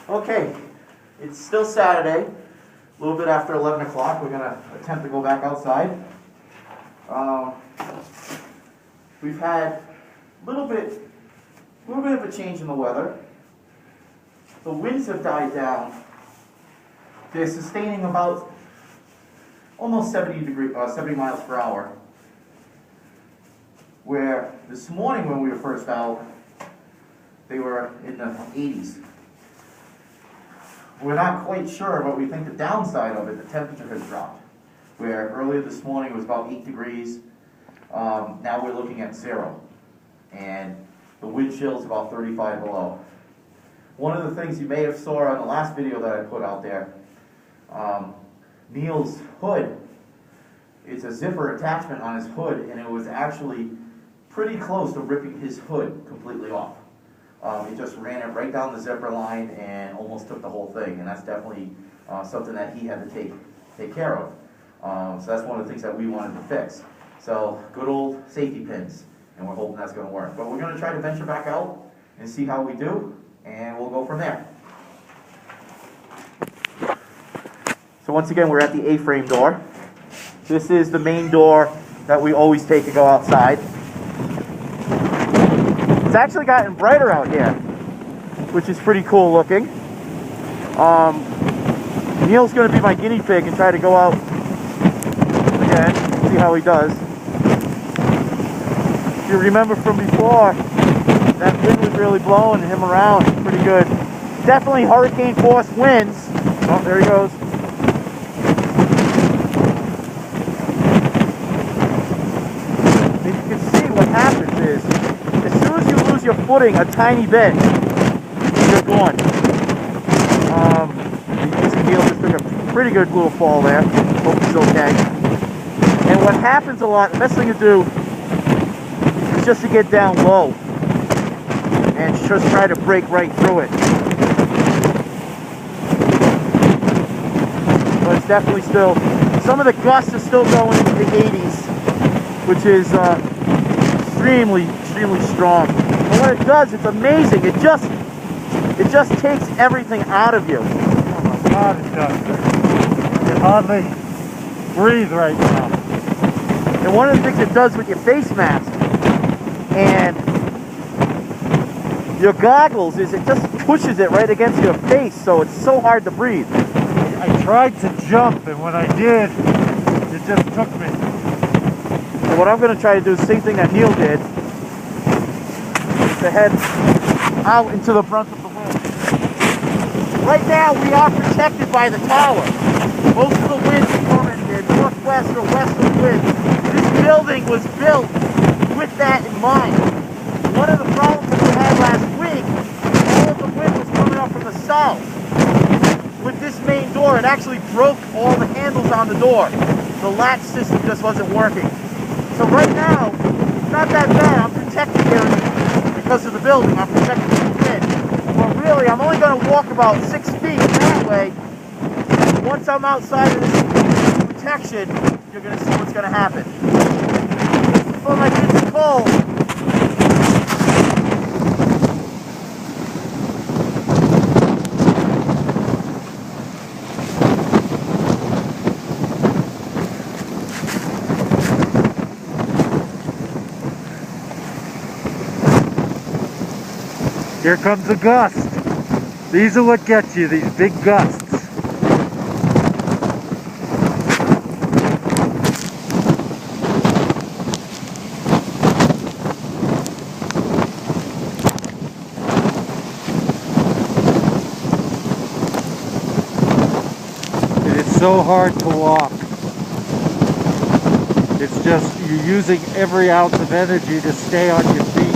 Okay, it's still Saturday, a little bit after 11 o'clock. We're going to attempt to go back outside. We've had a little bit of a change in the weather. The winds have died down. They're sustaining about almost 70 miles per hour. Where this morning when we were first out, they were in the 80s. We're not quite sure, but we think the downside of it, the temperature has dropped. Where earlier this morning it was about 8 degrees, now we're looking at 0. And the wind chill is about 35 below. One of the things you may have saw on the last video that I put out there, Neil's hood, it's a zipper attachment on his hood, and it was actually pretty close to ripping his hood completely off. It just ran it right down the zipper line and almost took the whole thing, and that's definitely something that he had to take care of. So that's one of the things that we wanted to fix. So good old safety pins, and we're hoping that's going to work. But we're going to try to venture back out and see how we do, and we'll go from there. So once again, we're at the A-frame door. This is the main door that we always take to go outside. It's actually gotten brighter out here, which is pretty cool looking. Neil's going to be my guinea pig and try to go out again, see how he does. If you remember from before, that wind was really blowing him around pretty good. Definitely hurricane force winds. Oh, there he goes. And you can see what happens is, as soon as you lose your footing a tiny bit, you're gone. You see Neil just took a pretty good little fall there. Hope he's okay. And what happens a lot, the best thing to do is just to get down low and just try to break right through it. But it's definitely still, some of the gusts are still going into the 80s, which is extremely strong. And when it does, it's amazing. It just takes everything out of you. Oh my God, it does. I can hardly breathe right now. And one of the things it does with your face mask and your goggles is it just pushes it right against your face, so it's so hard to breathe. I tried to jump, and when I did, it just took me. And what I'm going to try to do is the same thing that Neil did, to head out into the brunt of the wind. Right now we are protected by the tower. Most of the winds are coming in northwest or western winds. This building was built with that in mind. One of the problems that we had last week, all of the wind was coming up from the south. With this main door, it actually broke all the handles on the door. The latch system just wasn't working. So right now, it's not that bad. I'm protected here because of the building. I'm protected from the wind. But really, I'm only going to walk about 6 feet that way. Once I'm outside of this protection, you're going to see what's going to happen. Before my kids are cold, Here comes a gust. These are what gets you, these big gusts. It is so hard to walk. It's just, you're using every ounce of energy to stay on your feet.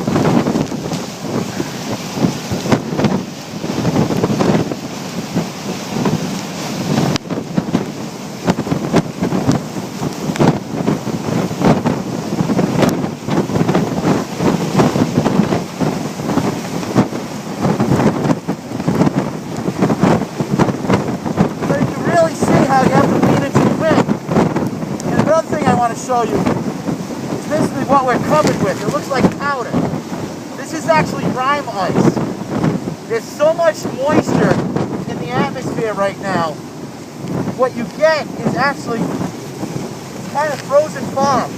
want to show you is basically what we're covered with. It looks like powder. This is actually rime ice. There's so much moisture atmosphere right now, what you get is actually kind of frozen fog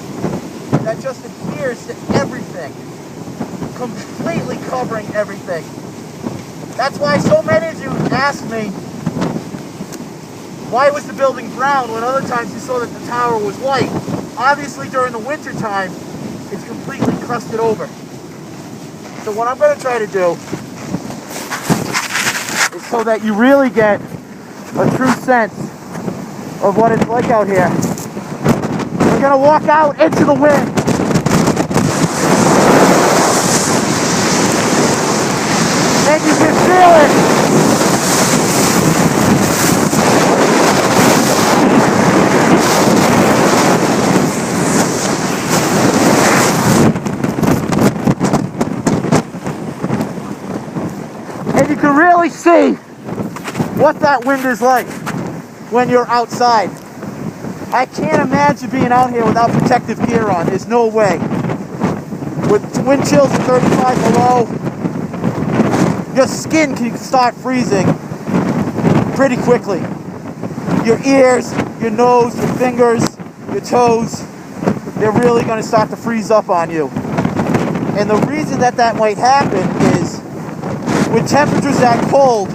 that just adheres to everything, completely covering everything. That's why so many of you ask me, why was the building brown when other times you saw that the tower was white? Obviously during the winter time, it's completely crusted over. So what I'm going to try to do is so that you really get a true sense of what it's like out here. We're going to walk out into the wind. And you can feel it. And you can really see what that wind is like when you're outside. I can't imagine being out here without protective gear on. There's no way. With wind chills at 35 below, your skin can start freezing pretty quickly. Your ears, your nose, your fingers, your toes, they're really going to start to freeze up on you. And the reason that that might happen is when temperatures that cold,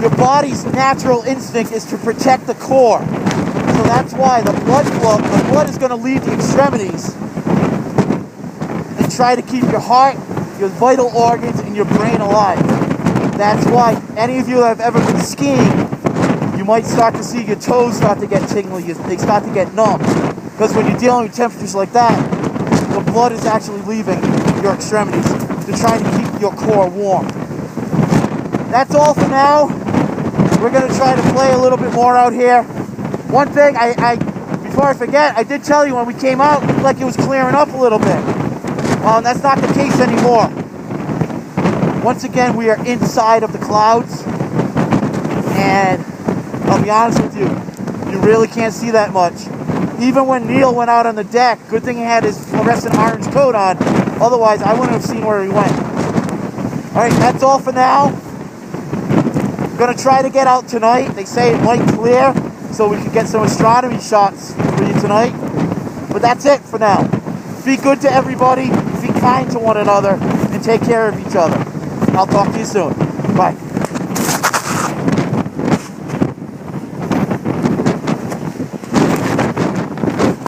your body's natural instinct is to protect the core. So that's why the blood is going to leave the extremities and try to keep your heart, your vital organs, and your brain alive. That's why any of you that have ever been skiing, you might start to see your toes start to get tingly, they start to get numb. Because when you're dealing with temperatures like that, the blood is actually leaving your extremities to try to keep your core warm. That's all for now. We're going to try to play a little bit more out here. One thing, before I forget, I did tell you when we came out, it looked like it was clearing up a little bit. That's not the case anymore. Once again, we are inside of the clouds, and I'll be honest with you, you really can't see that much. Even when Neil went out on the deck, good thing he had his fluorescent orange coat on, otherwise I wouldn't have seen where he went. Alright, that's all for now. I'm going to try to get out tonight. They say it might clear, so we can get some astronomy shots for you tonight. But that's it for now. Be good to everybody, be kind to one another, and take care of each other. I'll talk to you soon. Bye.